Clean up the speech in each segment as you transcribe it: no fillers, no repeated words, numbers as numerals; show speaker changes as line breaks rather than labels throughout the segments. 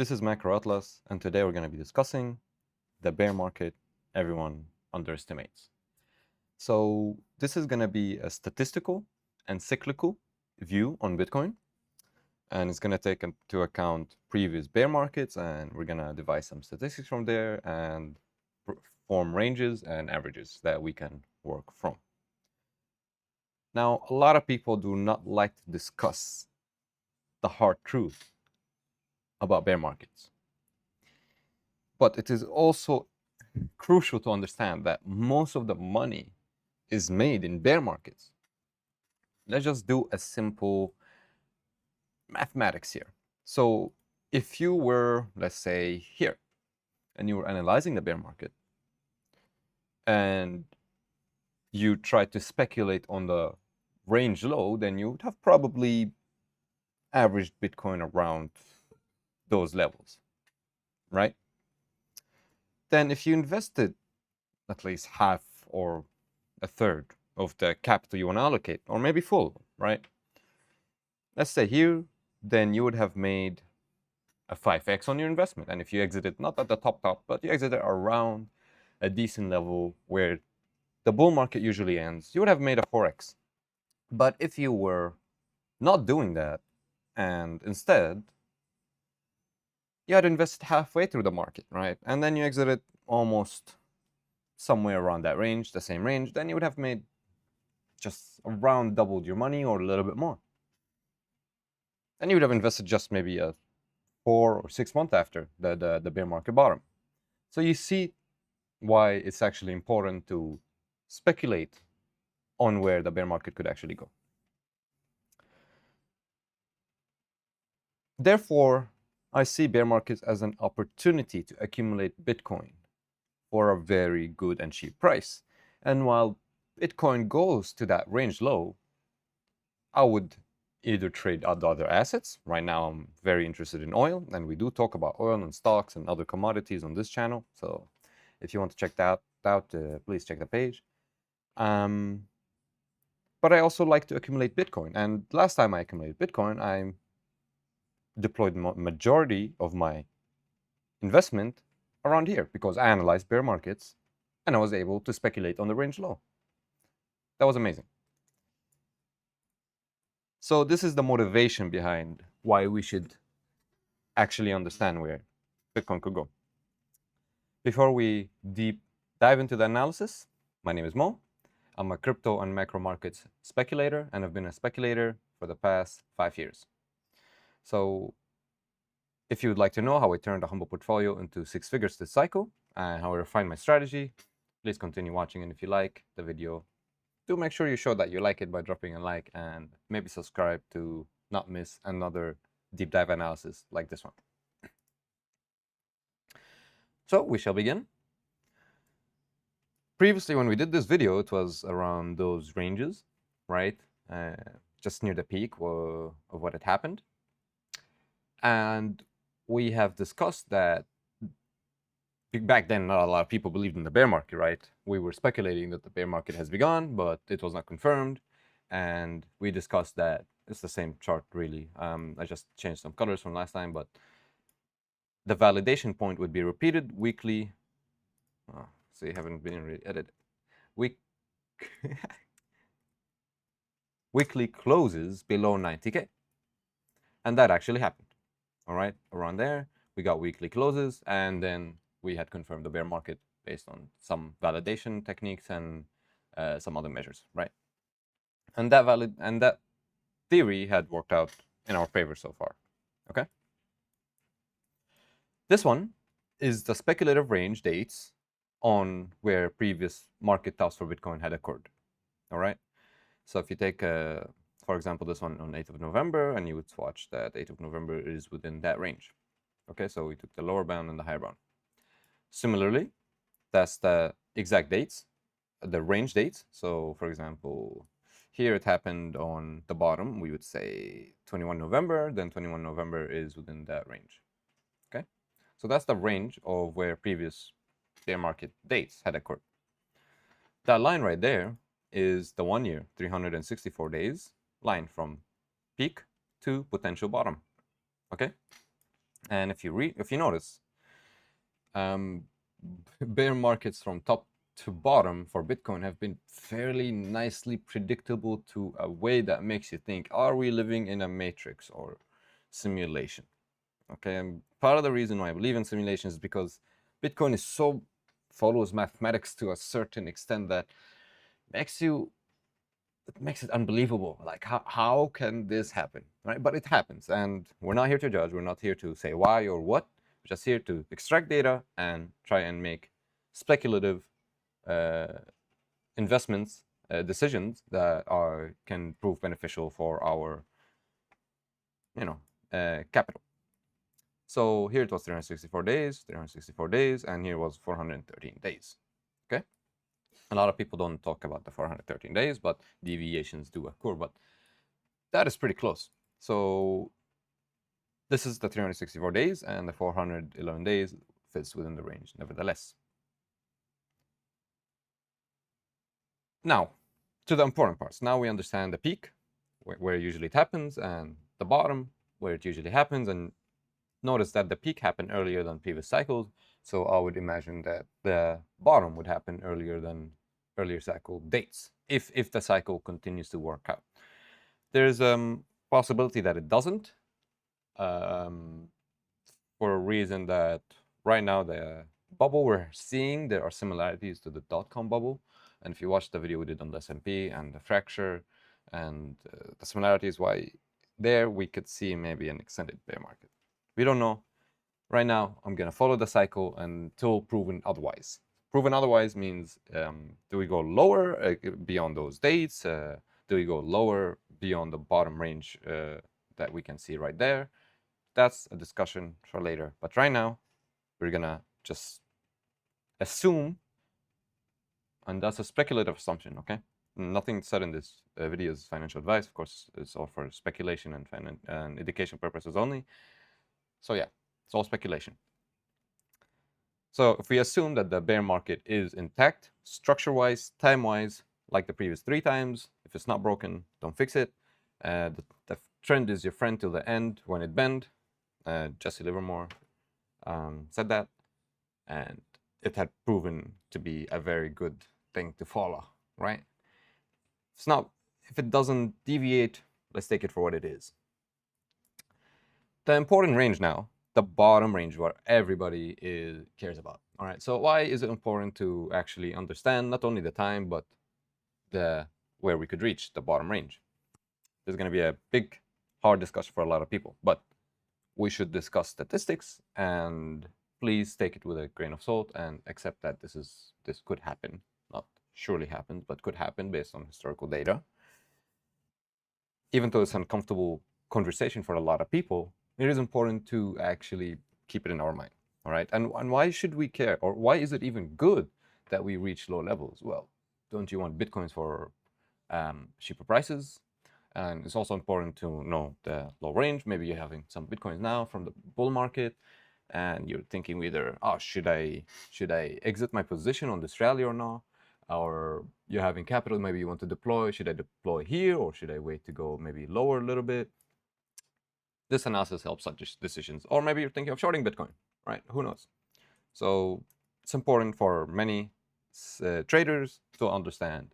This is Macro Atlas, and today we're going to be discussing the bear market everyone underestimates. So this is going to be a statistical and cyclical view on Bitcoin, and it's going to take into account previous bear markets, and we're going to devise some statistics from there and form ranges and averages that we can work from. Now, a lot of people do not like to discuss the hard truth about bear markets. But it is also crucial to understand that most of the money is made in bear markets. Let's just do a simple mathematics here. So if you were, let's say, here, and you were analyzing the bear market, and you tried to speculate on the range low, then you would have probably averaged Bitcoin around those levels, right? Then if you invested at least half or a third of the capital you want to allocate, or maybe full, right? Let's say here, then you would have made a 5x on your investment. And if you exited not at the top, but you exited around a decent level where the bull market usually ends, you would have made a 4x. But if you were not doing that, and instead you had invested halfway through the market, right? And then you exited almost somewhere around that range, the same range, then you would have made just around doubled your money or a little bit more. Then you would have invested just maybe a 4 or 6 months after the bear market bottom. So you see why it's actually important to speculate on where the bear market could actually go. Therefore, I see bear markets as an opportunity to accumulate Bitcoin for a very good and cheap price. And while Bitcoin goes to that range low, I would either trade other assets. Right now, I'm very interested in oil, and we do talk about oil and stocks and other commodities on this channel. So if you want to check that out, please check the page. But I also like to accumulate Bitcoin. And last time I accumulated Bitcoin, I deployed the majority of my investment around here because I analyzed bear markets and I was able to speculate on the range low. That was amazing. So this is the motivation behind why we should actually understand where Bitcoin could go. Before we dive into the analysis, my name is Mo. I'm a crypto and macro markets speculator, and I've been a speculator for the past 5 years. So if you would like to know how I turned a humble portfolio into 6 figures this cycle and how I refined my strategy, please continue watching. And if you like the video, do make sure you show that you like it by dropping a like and maybe subscribe to not miss another deep dive analysis like this one. So we shall begin. Previously, when we did this video, it was around those ranges, right? Just near the peak of what had happened. And we have discussed that back then, not a lot of people believed in the bear market, right? We were speculating that the bear market has begun, but it was not confirmed. And we discussed that it's the same chart, really. I just changed some colors from last time, but the validation point would be repeated weekly. Oh, so you haven't been really edited. Weekly closes below 90K. And that actually happened. All right, around there, we got weekly closes, and then we had confirmed the bear market based on some validation techniques and some other measures, right? And that theory had worked out in our favor so far. Okay. This one is the speculative range dates on where previous market tops for Bitcoin had occurred. All right. So if you take, for example, this one on 8th of November, and you would watch that 8th of November is within that range. Okay, so we took the lower bound and the higher bound. Similarly, that's the exact dates, the range dates. So for example, here it happened on the bottom, we would say 21 November, then 21 November is within that range. Okay, so that's the range of where previous bear market dates had occurred. That line right there is the 1 year, 364 days line from peak to potential bottom. Okay, And if you notice, bear markets from top to bottom for Bitcoin have been fairly nicely predictable to a way that makes you think, are we living in a matrix or simulation? Okay, and part of the reason why I believe in simulations is because Bitcoin is so follows mathematics to a certain extent that makes it unbelievable. Like, how can this happen, right? But it happens, and we're not here to judge. We're not here to say why or what. We're just here to extract data and try and make speculative investments decisions that can prove beneficial for our capital. So here it was 364 days, and here was 413 days. Okay, a lot of people don't talk about the 413 days, but deviations do occur, but that is pretty close. So this is the 364 days, and the 411 days fits within the range nevertheless. Now, to the important parts. Now we understand the peak, where usually it happens, and the bottom, where it usually happens. And notice that the peak happened earlier than previous cycles, so I would imagine that the bottom would happen earlier than earlier cycle dates, if the cycle continues to work out. There's a possibility that it doesn't, for a reason that right now the bubble we're seeing, there are similarities to the dot-com bubble. And if you watch the video we did on the S&P and the fracture and the similarities, why there we could see maybe an extended bear market. We don't know. Right now, I'm going to follow the cycle until proven otherwise. Proven otherwise means, do we go lower beyond those dates? Do we go lower beyond the bottom range that we can see right there? That's a discussion for later. But right now, we're going to just assume, and that's a speculative assumption, okay? Nothing said in this video is financial advice. Of course, it's all for speculation and education purposes only. So yeah, it's all speculation. So if we assume that the bear market is intact, structure-wise, time-wise, like the previous 3 times, if it's not broken, don't fix it. The trend is your friend till the end when it bend. Jesse Livermore said that, and it had proven to be a very good thing to follow, right? If it doesn't deviate, let's take it for what it is. The important range now, the bottom range, what everybody cares about. All right, so why is it important to actually understand not only the time, but where we could reach the bottom range? There's going to be a big, hard discussion for a lot of people, but we should discuss statistics, and please take it with a grain of salt and accept that this could happen. Not surely happens, but could happen based on historical data. Even though it's an uncomfortable conversation for a lot of people, it is important to actually keep it in our mind. All right, and why should we care, or why is it even good that we reach low levels? Well, don't you want bitcoins for cheaper prices? And it's also important to know the low range. Maybe you're having some bitcoins now from the bull market, and you're thinking either, oh, should I exit my position on this rally or not? Or you're having capital, maybe you want to deploy. Should I deploy here, or should I wait to go maybe lower a little bit? This analysis helps such decisions. Or maybe you're thinking of shorting Bitcoin, right? Who knows? So it's important for many traders to understand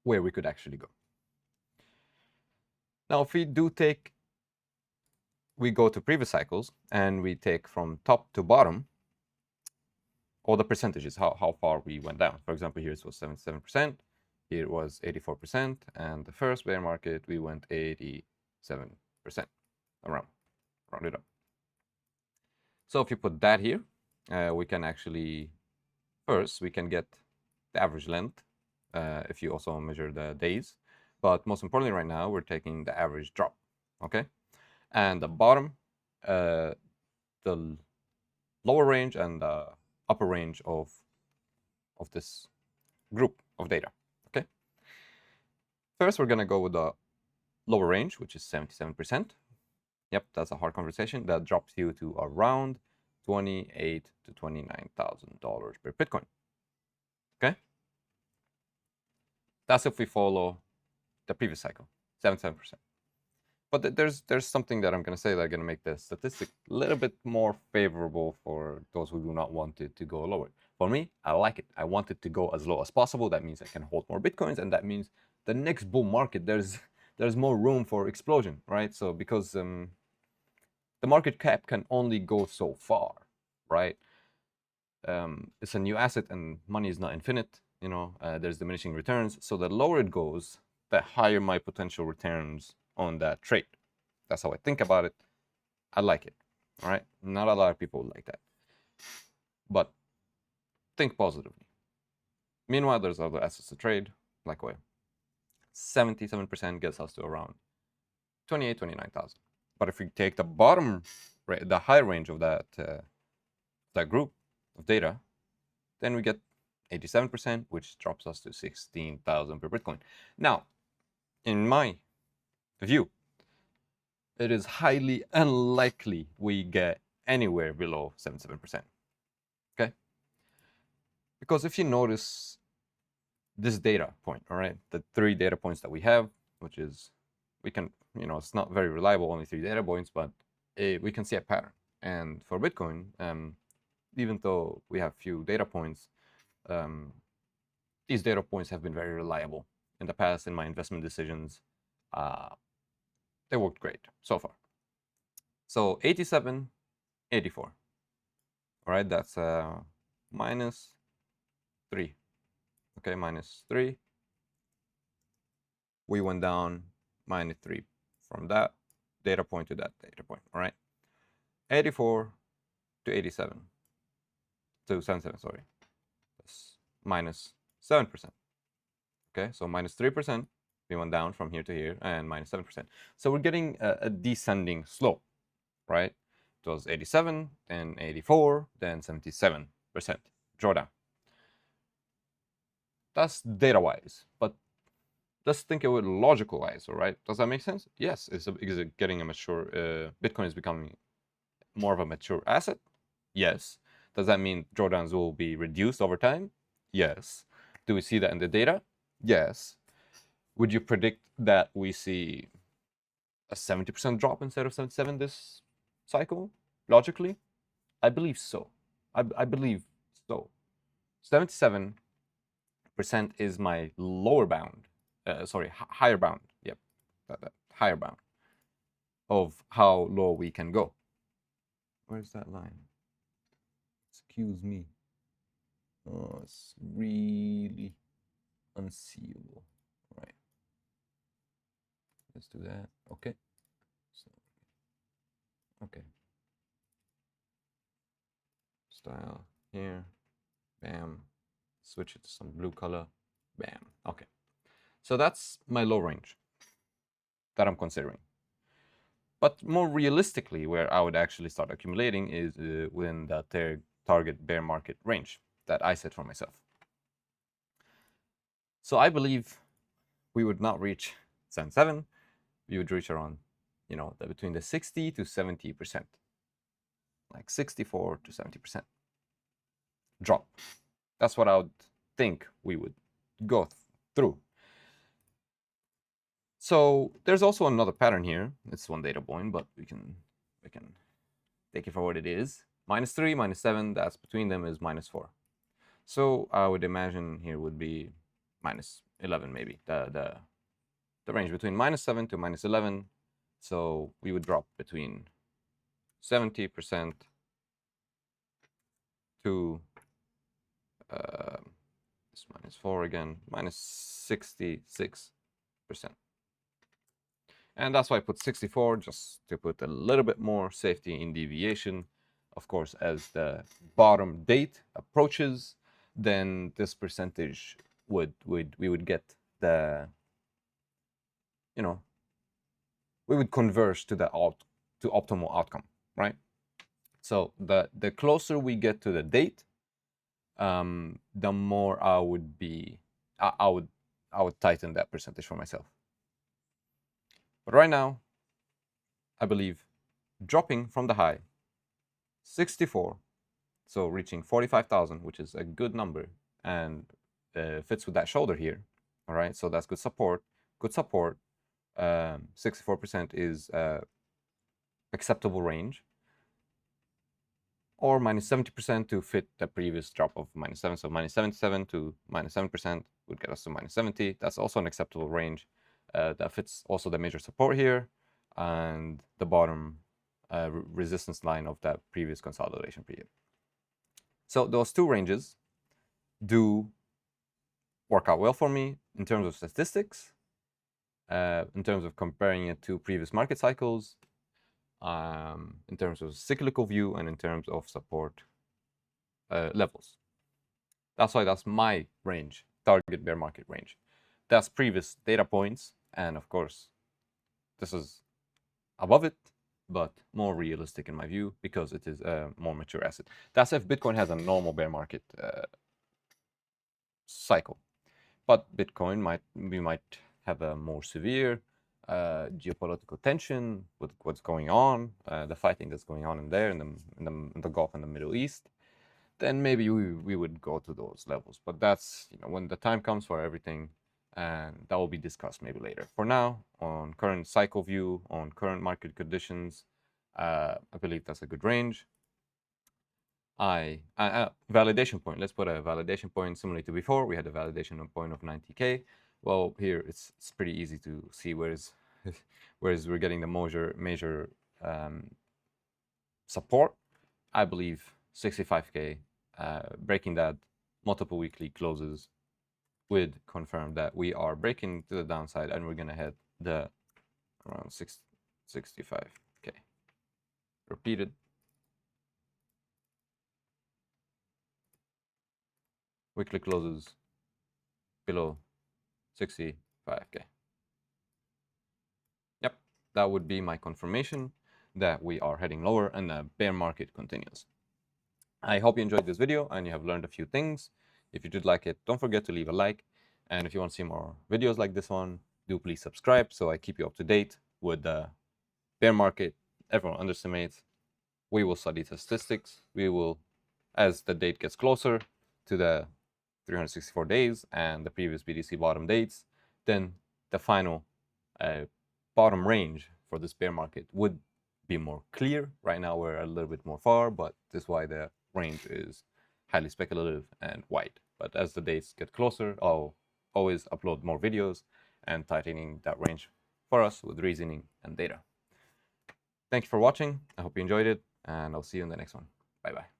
where we could actually go. Now, if we go to previous cycles and we take from top to bottom all the percentages, how far we went down. For example, here it was 77%, here it was 84%, and the first bear market we went 87%, round it up. So if you put that here, we can actually, first we can get the average length if you also measure the days. But most importantly, right now, we're taking the average drop, okay? And the bottom, the lower range and the upper range of this group of data, okay? First, we're gonna go with the lower range, which is 77%. Yep, that's a hard conversation. That drops you to around $28,000 to $29,000 per Bitcoin, okay? That's if we follow the previous cycle, 77%. But there's something that I'm going to say that's going to make the statistic a little bit more favorable for those who do not want it to go lower. For me, I like it. I want it to go as low as possible. That means I can hold more Bitcoins, and that means the next bull market, there's more room for explosion, right? So because the market cap can only go so far, right? It's a new asset, and money is not infinite. There's diminishing returns. So the lower it goes, the higher my potential returns on that trade. That's how I think about it. I like it. All right. Not a lot of people like that, but think positively. Meanwhile, there's other assets to trade, like oil. 77% gets us to around 28, 29,000. But if we take the bottom, the high range of that group of data, then we get 87%, which drops us to 16,000 per Bitcoin. Now, in my view, it is highly unlikely we get anywhere below 77%. Okay? Because if you notice this data point, all right, the 3 data points that we have, which is, we can, it's not very reliable, only 3 data points, but we can see a pattern. And for Bitcoin, even though we have few data points, these data points have been very reliable in the past. In my investment decisions, they worked great so far. So 87, 84. All right, that's minus 3. Okay, minus 3. We went down minus 3 from that data point to that data point. All right, 84 to 87 to 77. Sorry, that's minus 7%. Okay, so minus 3%. We went down from here to here, and minus 7%. So we're getting a descending slope, right? It was 87, then 84, then 77% drawdown. That's data-wise, but let's think of it logical-wise, all right? Does that make sense? Yes. Is it getting a mature, Bitcoin is becoming more of a mature asset? Yes. Does that mean drawdowns will be reduced over time? Yes. Do we see that in the data? Yes. Would you predict that we see a 70% drop instead of 77 this cycle? Logically, I believe so. I believe so. 77% is my lower bound. Higher bound. Yep, that higher bound of how low we can go. Where's that line? Excuse me. Oh, it's really unseeable. All right. Let's do that. Okay. So, okay. Style here. Bam. Switch it to some blue color. Bam. Okay. So that's my low range that I'm considering. But more realistically, where I would actually start accumulating is within the target bear market range that I set for myself. So I believe we would not reach 77. We would reach around, between the 60 to 70%, like 64 to 70% drop. That's what I would think we would go through. So there's also another pattern here. It's one data point, but we can take it for what it is. Minus 3, minus 7, that's between them is minus 4. So I would imagine here would be minus 11 maybe, the range between minus 7 to minus 11. So we would drop between 70% to this minus 4 again, minus 66%. And that's why I put 64, just to put a little bit more safety in deviation. Of course, as the bottom date approaches, then this percentage we would get the, we would converge to the optimal outcome, right? So the closer we get to the date, the more I would tighten that percentage for myself. But right now, I believe dropping from the high, 64, so reaching 45,000, which is a good number, and fits with that shoulder here. All right, so that's good support. 64% is acceptable range, or minus 70% to fit the previous drop of minus 7. So minus 77 to minus 7% would get us to minus 70. That's also an acceptable range. That fits also the major support here and the bottom resistance line of that previous consolidation period. So those two ranges do work out well for me in terms of statistics, in terms of comparing it to previous market cycles, in terms of cyclical view, and in terms of support levels. That's why that's my range, target bear market range. That's previous data points, and of course, this is above it, but more realistic in my view because it is a more mature asset. That's if Bitcoin has a normal bear market cycle. But Bitcoin we might have a more severe geopolitical tension with what's going on, the fighting that's going on in there in the Gulf and the Middle East. Then maybe we would go to those levels. But that's, you know, when the time comes for everything, and that will be discussed maybe later. For now, on current cycle view, on current market conditions, I believe that's a good range. Validation point. Let's put a validation point similar to before. We had a validation point of 90K. Well, here it's pretty easy to see whereas we're getting the major support. I believe 65K, breaking that multiple weekly closes would confirm that we are breaking to the downside and we're gonna hit the around 65K. Repeated. Weekly closes below 65K. Yep, that would be my confirmation that we are heading lower and the bear market continues. I hope you enjoyed this video and you have learned a few things. If you did like it, don't forget to leave a like. And if you want to see more videos like this one, do please subscribe so I keep you up to date with the bear market. Everyone underestimates. We will study the statistics. We will, as the date gets closer to the 364 days and the previous BTC bottom dates, then the final bottom range for this bear market would be more clear. Right now we're a little bit more far, but this is why the range is highly speculative and wide. But as the dates get closer, I'll always upload more videos and tightening that range for us with reasoning and data. Thank you for watching. I hope you enjoyed it, and I'll see you in the next one. Bye-bye.